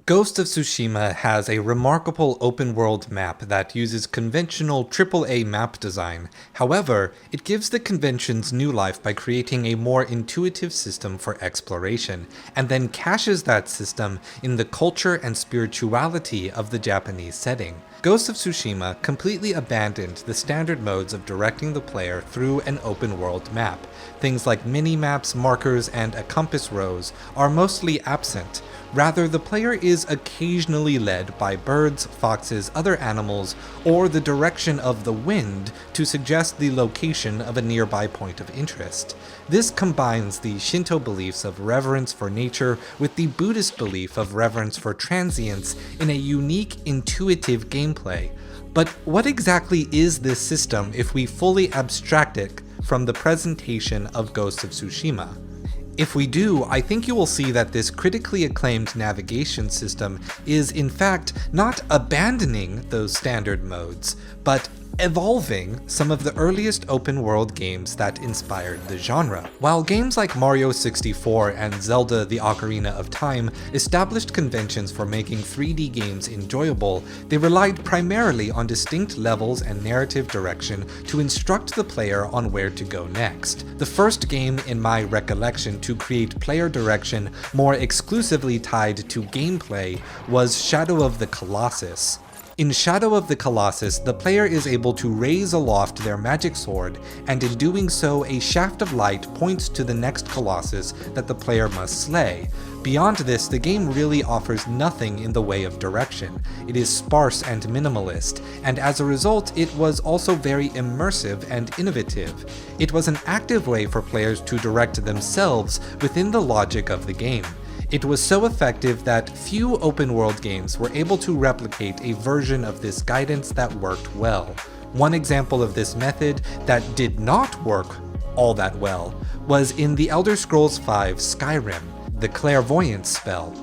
Ghost of Tsushima has a remarkable open-world map that uses conventional AAA map design. However, it gives the conventions new life by creating a more intuitive system for exploration, and then caches that system in the culture and spirituality of the Japanese setting. Ghost of Tsushima completely abandoned the standard modes of directing the player through an open-world map. Things like mini-maps, markers, and a compass rose are mostly absent. Rather, the player is occasionally led by birds, foxes, other animals, or the direction of the wind to suggest the location of a nearby point of interest. This combines the Shinto beliefs of reverence for nature with the Buddhist belief of reverence for transience in a unique, intuitive gameplay. But what exactly is this system if we fully abstract it from the presentation of Ghost of Tsushima? If we do, I think you will see that this critically acclaimed navigation system is in fact not abandoning those standard modes, but evolving some of the earliest open-world games that inspired the genre. While games like Mario 64 and Zelda: The Ocarina of Time established conventions for making 3D games enjoyable, they relied primarily on distinct levels and narrative direction to instruct the player on where to go next. The first game in my recollection to create player direction more exclusively tied to gameplay was Shadow of the Colossus. In Shadow of the Colossus, the player is able to raise aloft their magic sword, and in doing so, a shaft of light points to the next Colossus that the player must slay. Beyond this, the game really offers nothing in the way of direction. It is sparse and minimalist, and as a result, it was also very immersive and innovative. It was an active way for players to direct themselves within the logic of the game. It was so effective that few open-world games were able to replicate a version of this guidance that worked well. One example of this method that did not work all that well was in the Elder Scrolls V Skyrim, the clairvoyance spell.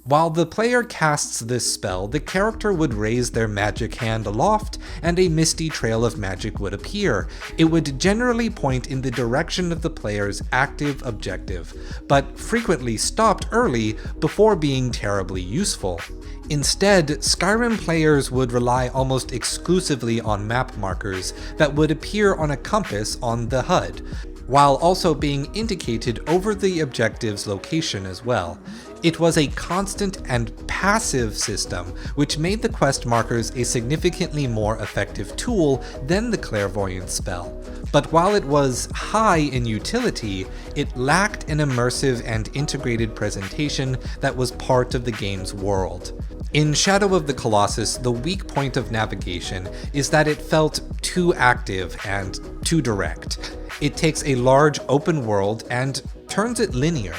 While the player casts this spell, the character would raise their magic hand aloft, and a misty trail of magic would appear. It would generally point in the direction of the player's active objective, but frequently stopped early before being terribly useful. Instead, Skyrim players would rely almost exclusively on map markers that would appear on a compass on the HUD, while also being indicated over the objective's location as well. It was a constant and passive system, which made the quest markers a significantly more effective tool than the clairvoyance spell. But while it was high in utility, it lacked an immersive and integrated presentation that was part of the game's world. In Shadow of the Colossus, the weak point of navigation is that it felt too active and too direct. It takes a large open world and turns it linear.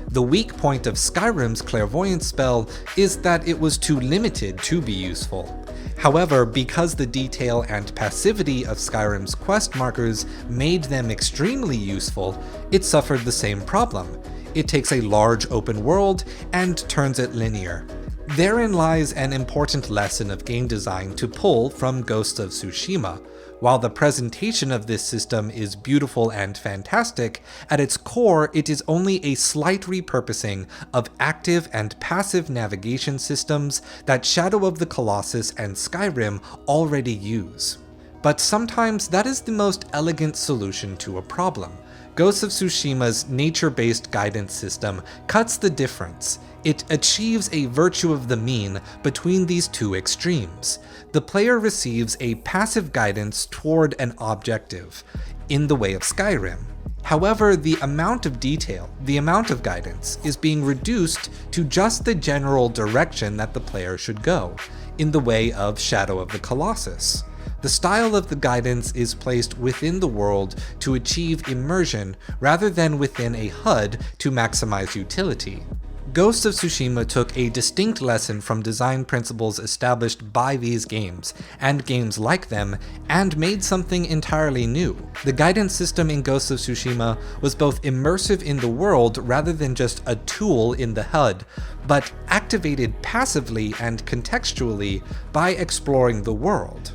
The weak point of Skyrim's clairvoyance spell is that it was too limited to be useful. However, because the detail and passivity of Skyrim's quest markers made them extremely useful, it suffered the same problem. It takes a large open world and turns it linear. Therein lies an important lesson of game design to pull from Ghost of Tsushima. While the presentation of this system is beautiful and fantastic, at its core it is only a slight repurposing of active and passive navigation systems that Shadow of the Colossus and Skyrim already use. But sometimes that is the most elegant solution to a problem. Ghost of Tsushima's nature-based guidance system cuts the difference. It achieves a virtue of the mean between these two extremes. The player receives a passive guidance toward an objective, in the way of Skyrim. However, the amount of detail, the amount of guidance, is being reduced to just the general direction that the player should go, in the way of Shadow of the Colossus. The style of the guidance is placed within the world to achieve immersion rather than within a HUD to maximize utility. Ghost of Tsushima took a distinct lesson from design principles established by these games, and games like them, and made something entirely new. The guidance system in Ghost of Tsushima was both immersive in the world rather than just a tool in the HUD, but activated passively and contextually by exploring the world.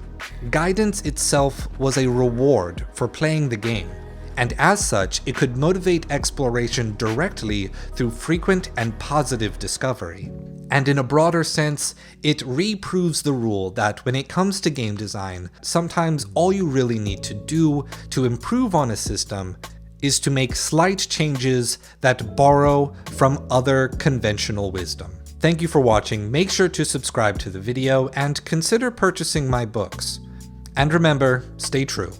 Guidance itself was a reward for playing the game, and as such, it could motivate exploration directly through frequent and positive discovery. And in a broader sense, it reproves the rule that when it comes to game design, sometimes all you really need to do to improve on a system is to make slight changes that borrow from other conventional wisdom. Thank you for watching. Make sure to subscribe to the video and consider purchasing my books. And remember, stay true.